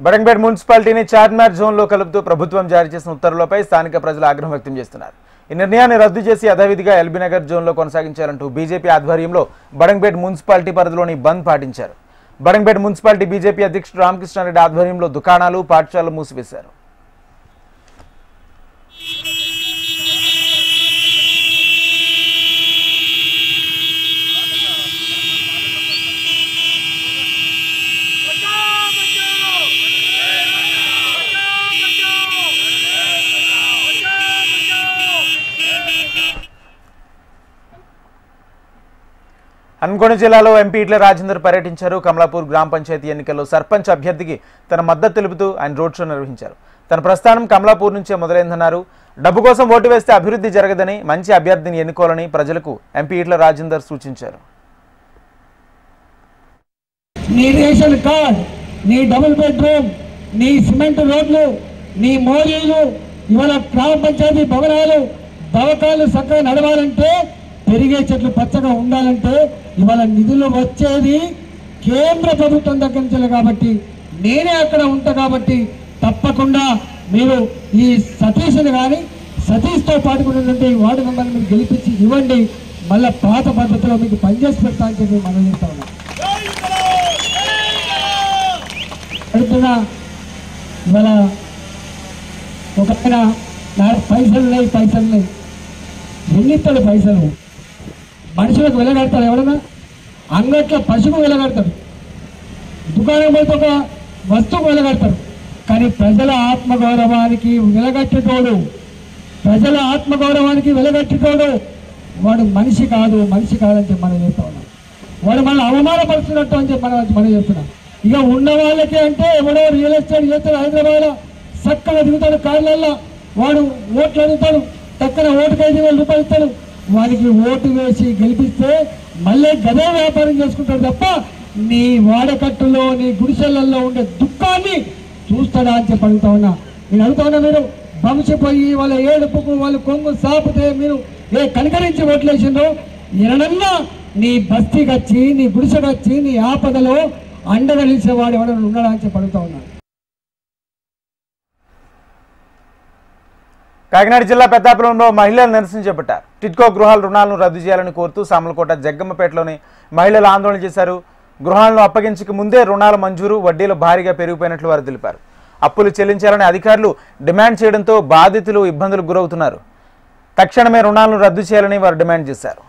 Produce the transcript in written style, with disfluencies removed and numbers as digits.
బడంగ్పేట్ మున్సిపాలిటీని చార్మినార్ జోన్లో కలుపుతూ ప్రభుత్వం జారీ చేసిన ఉత్తర్వులపై స్థానిక ప్రజలు ఆగ్రహం వ్యక్తం చేస్తున్నారు. ఈ నిర్ణయాన్ని రద్దు చేసి యథావిధిగా ఎల్బీ నగర్ జోన్లో కొనసాగించాలంటూ బీజేపీ ఆధ్వర్యంలో బడంగ్పేట్ మున్సిపాలిటీ పరిధిలోని బంద్ పాటించారు. బడంగ్పేట్ మున్సిపాలిటీ బీజేపీ అధ్యక్షుడు రామకృష్ణారెడ్డి ఆధ్వర్యంలో దుకాణాలు, పాఠశాలలు మూసివేశారు. హన్మకొండ జిల్లాలో ఎంపీ ఈటెల రాజేందర్ పర్యటించారు. కమలాపూర్ గ్రామ పంచాయతీ ఎన్నికల్లో సర్పంచ్ అభ్యర్థికి తన మద్దతు తెలుపుతూ ఆయన రోడ్ షో నిర్వహించారు. తన ప్రస్థానం కమలాపూర్ నుంచే మొదలైందన్నారు. డబ్బు కోసం ఓటు వేస్తే అభివృద్ధి జరగదని, మంచి అభ్యర్థిని ఎన్నుకోవాలని ప్రజలకు ఎంపీ ఈటెల రాజేందర్ సూచించారు. నీ రేషన్ కార్డ్, నీ డబుల్ బెడ్రూమ్, నీ సిమెంట్ రోడ్లు, నీ మోరీలు, ఇవాళ గ్రామ పంచాయతీ భవనాలు, దవాఖాలు చక్కగా నడవాలంటే, పెరిగే చెట్లు పచ్చగా ఉండాలంటే ఇవాళ నిధులు వచ్చేది కేంద్ర ప్రభుత్వం దగ్గర నుంచి కాబట్టి నేనే అక్కడ ఉంటా కాబట్టి తప్పకుండా మీరు ఈ సతీష్ని కానీ సతీష్తో పాటుకున్నటువంటి వార్డు మెంబర్ని మీరు గెలిపించి ఇవ్వండి. మళ్ళీ పాత పద్ధతిలో మీకు పనిచేసి పెడతా అని చెప్పి మనం చెప్తా ఉన్నాం. అడుగుతున్నా ఇవాళ ఒక ఆయన పైసలు ఎన్నిస్తాడు పైసలు మనుషులకు వెళ్ళగడతాడు. ఎవడన్నా అంగట్లో పశువుకు వెళ్ళగడతాడు, దుకాణం పోతే ఒక వస్తువుకు వెళ్ళగడతాడు. కానీ ప్రజల ఆత్మగౌరవానికి వెలగట్టేటోడు వాడు మనిషి కాదని చెప్పి మనం చెప్తా ఉన్నాం. వాడు మనం అవమానపరుస్తున్నట్టు అని చెప్పి మనం చెప్తున్నాం. ఇక ఉన్న వాళ్ళకి అంటే ఎవడో రియల్ ఎస్టేట్ చేస్తాడు, హైదరాబాద్లో చక్కగా దిగుతాడు, కార్లల్లో వాడు ఓట్లు అడుగుతాడు, చక్కగా ఓటుకు 5,000 రూపాయలు ఇస్తాడు. వారికి ఓటు వేసి గెలిపిస్తే మళ్ళీ గదే వ్యాపారం చేసుకుంటాడు తప్ప నీ వాడకట్టులో, నీ గుడిసెలలో ఉండే దుఃఖాన్ని చూస్తాడా అని చెప్పి అడుగుతా ఉన్నా. నేను అడుగుతా ఉన్నా, మీరు బంశపోయి వాళ్ళ ఏడుపుకు వాళ్ళు కొంగు సాపితే మీరు కనికరించి ఓట్లేసిండ్రో ఎనడన్నా నీ బస్తీకి వచ్చి, నీ గుడిసెకి వచ్చి, నీ ఆపదలో అండగా నిలిచేవాడు ఎవడన్నా ఉన్నాడా అని చెప్పి అడుగుతా ఉన్నాను. కాకినాడ జిల్లా పెద్దాపురంలో మహిళలు నిరసన చేపట్టారు. టిడ్కో గృహాల రుణాలను రద్దు చేయాలని కోరుతూ సామలకోట, జగ్గమ్మపేటలోని మహిళలు ఆందోళన చేశారు. గృహాలను అప్పగించక ముందే రుణాల మంజూరు, వడ్డీలు భారీగా పెరిగిపోయినట్లు వారు తెలిపారు. అప్పులు చెల్లించాలని అధికారులు డిమాండ్ చేయడంతో బాధితులు ఇబ్బందులకు గురవుతున్నారు. తక్షణమే రుణాలను రద్దు చేయాలని వారు డిమాండ్ చేశారు.